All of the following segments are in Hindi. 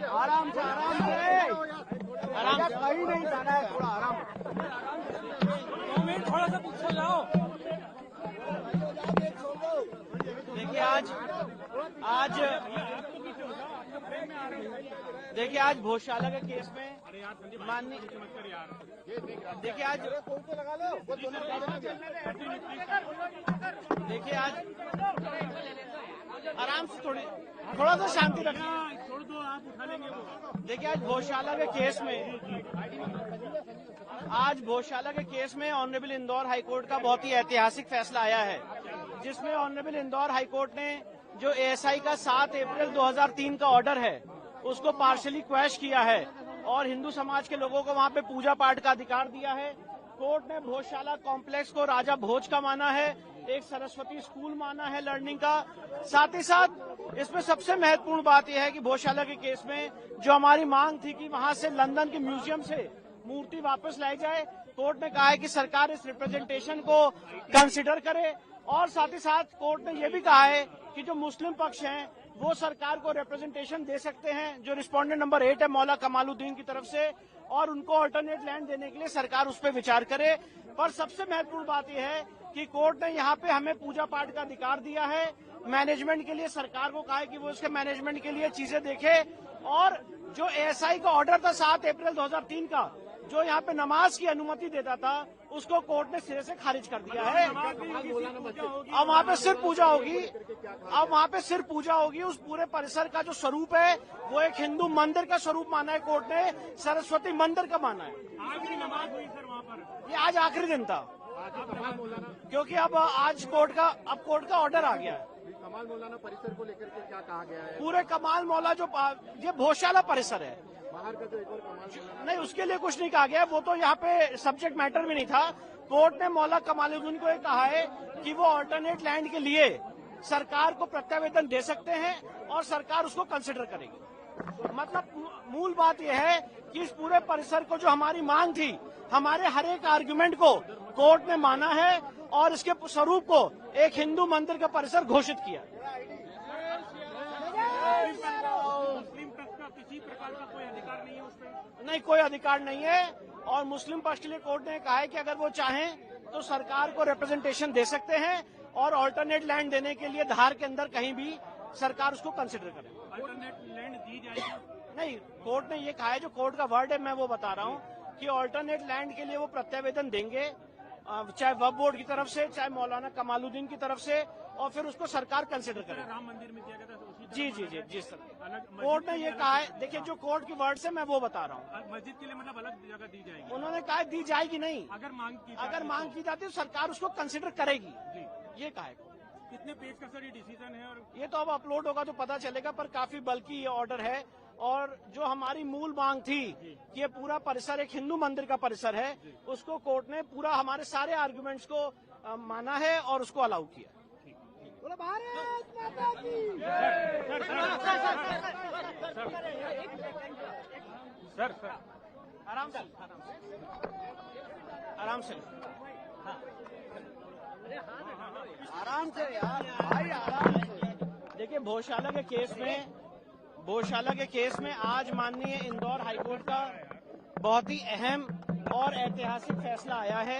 आराम से आराम से आराम से, कहीं नहीं जाना है, थोड़ा आराम। 2 मिनट थोड़ा सा पीछे जाओ। देखिए आज भोजशाला के केस में माननीय, देखिए आज आराम से थोड़ा सा शांति रखना, छोड़ दो, आप उठा लेंगे वो। देखिए आज भोजशाला के केस में ऑनरेबल इंदौर हाईकोर्ट का बहुत ही ऐतिहासिक फैसला आया है, जिसमें ऑनरेबल इंदौर हाईकोर्ट ने जो एएसआई का 7 अप्रैल 2003 का ऑर्डर है उसको पार्शली क्वैश किया है और हिंदू समाज के लोगों को वहां पे पूजा पाठ का अधिकार दिया है। कोर्ट ने भोजशाला कॉम्प्लेक्स को राजा भोज का माना है, एक सरस्वती स्कूल माना है लर्निंग का। साथ ही साथ इसमें सबसे महत्वपूर्ण बात यह है कि भोजशाला के केस में जो हमारी मांग थी कि वहां से लंदन के म्यूजियम से मूर्ति वापस लाई जाए, कोर्ट ने कहा है कि सरकार इस रिप्रेजेंटेशन को कंसिडर करे। और साथ ही साथ कोर्ट ने यह भी कहा है कि जो मुस्लिम पक्ष हैं वो सरकार को रिप्रेजेंटेशन दे सकते हैं, जो रिस्पोंडेंट नंबर 8 है मौला कमालुद्दीन की तरफ से, और उनको अल्टरनेट लैंड देने के लिए सरकार उस पर विचार करे। पर सबसे महत्वपूर्ण बात यह है कि कोर्ट ने यहाँ पे हमें पूजा पाठ का अधिकार दिया है। मैनेजमेंट के लिए सरकार को कहा है कि वो उसके मैनेजमेंट के लिए चीजें देखे। और जो एएसआई का ऑर्डर था 7 अप्रैल 2003 का, जो यहाँ पे नमाज की अनुमति देता था, उसको कोर्ट ने सिरे से खारिज कर दिया है। अब वहाँ पे सिर्फ पूजा होगी, उस पूरे परिसर का जो स्वरूप है वो एक हिंदू मंदिर का स्वरूप माना है कोर्ट ने, सरस्वती मंदिर का माना है। आखिरी नमाज हुई सर वहाँ पर, ये आज आखिरी दिन था, क्योंकि अब आज कोर्ट का ऑर्डर आ गया है। कमाल मौलाना परिसर को लेकर के क्या कहा गया है? पूरे कमाल मौला जो ये भोजशाला परिसर है, बाहर का जो एक और कमाल मौलाना, नहीं उसके लिए कुछ नहीं कहा गया, वो तो यहाँ पे सब्जेक्ट मैटर भी नहीं था। कोर्ट ने मौला कमालुद्दीन को ये कहा है कि वो अल्टरनेट लैंड के लिए सरकार को प्रत्यावेदन दे सकते हैं और सरकार उसको कंसिडर करेगी। मतलब मूल बात यह है कि इस पूरे परिसर को जो हमारी मांग थी, हमारे हर एक आर्गुमेंट को कोर्ट ने माना है और इसके स्वरूप को एक हिंदू मंदिर का परिसर घोषित किया। मुस्लिम पक्ष का किसी प्रकार का कोई अधिकार नहीं है उसमें? नहीं, कोई अधिकार नहीं है। और मुस्लिम पक्ष के लिए कोर्ट ने कहा है कि अगर वो चाहें तो सरकार को रिप्रेजेंटेशन दे सकते हैं और अल्टरनेट लैंड देने के लिए धार के अंदर कहीं भी सरकार उसको कंसिडर करे। अल्टरनेट लैंड दी जाएगी? नहीं, कोर्ट ने ये कहा है, जो कोर्ट का वर्ड है मैं वो बता रहा हूँ कि अल्टरनेट लैंड के लिए वो प्रत्यावेदन देंगे, चाहे वक्फ बोर्ड की तरफ से, चाहे मौलाना कमालुद्दीन की तरफ से, और फिर उसको सरकार कंसिडर करे। राम मंदिर में दिया गया था उसी जी सर, कोर्ट ने ये कहा है। देखिए जो कोर्ट की वर्ड से मैं वो बता रहा हूँ, मस्जिद के लिए मतलब अलग जगह दी जाएगी? उन्होंने कहा दी जाएगी नहीं, अगर मांग की जाती है तो सरकार उसको कंसिडर करेगी, ये कहा है। कितने पेज का सर ये डिसीजन है? और ये तो अब अपलोड होगा तो पता चलेगा, पर काफी बल्कि ये ऑर्डर है। और जो हमारी मूल मांग थी कि ये पूरा परिसर एक हिंदू मंदिर का परिसर है, उसको कोर्ट ने पूरा हमारे सारे आर्गुमेंट्स को माना है और उसको अलाउ किया। भारत माता की सर आराम से आराम से यार भाई, आराम से। देखिए भोजशाला के केस में आज माननीय इंदौर हाईकोर्ट का बहुत ही अहम और ऐतिहासिक फैसला आया है।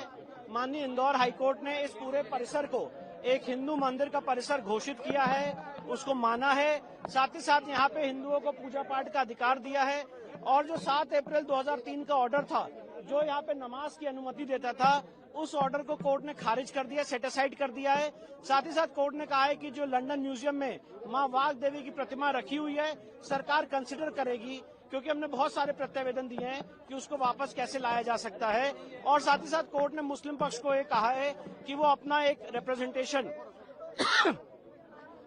माननीय इंदौर हाईकोर्ट ने इस पूरे परिसर को एक हिंदू मंदिर का परिसर घोषित किया है, उसको माना है। साथ ही साथ यहाँ पे हिंदुओं को पूजा पाठ का अधिकार दिया है। और जो 7 अप्रैल 2003 का ऑर्डर था, जो यहाँ पे नमाज की अनुमति देता था, उस ऑर्डर को कोर्ट ने खारिज कर दिया, सेट असाइड कर दिया है। साथ ही साथ कोर्ट ने कहा है कि जो लंदन म्यूजियम में मां वाघ देवी की प्रतिमा रखी हुई है, सरकार कंसिडर करेगी, क्योंकि हमने बहुत सारे प्रत्यावेदन दिए हैं कि उसको वापस कैसे लाया जा सकता है। और साथ ही साथ कोर्ट ने मुस्लिम पक्ष को ये कहा है कि वो अपना एक रिप्रेजेंटेशन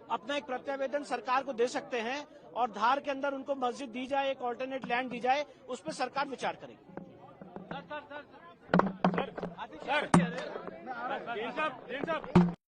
अपना एक प्रत्यावेदन सरकार को दे सकते हैं और धार के अंदर उनको मस्जिद दी जाए, एक ऑल्टरनेट लैंड दी जाए, उस पर सरकार विचार करेगी। सर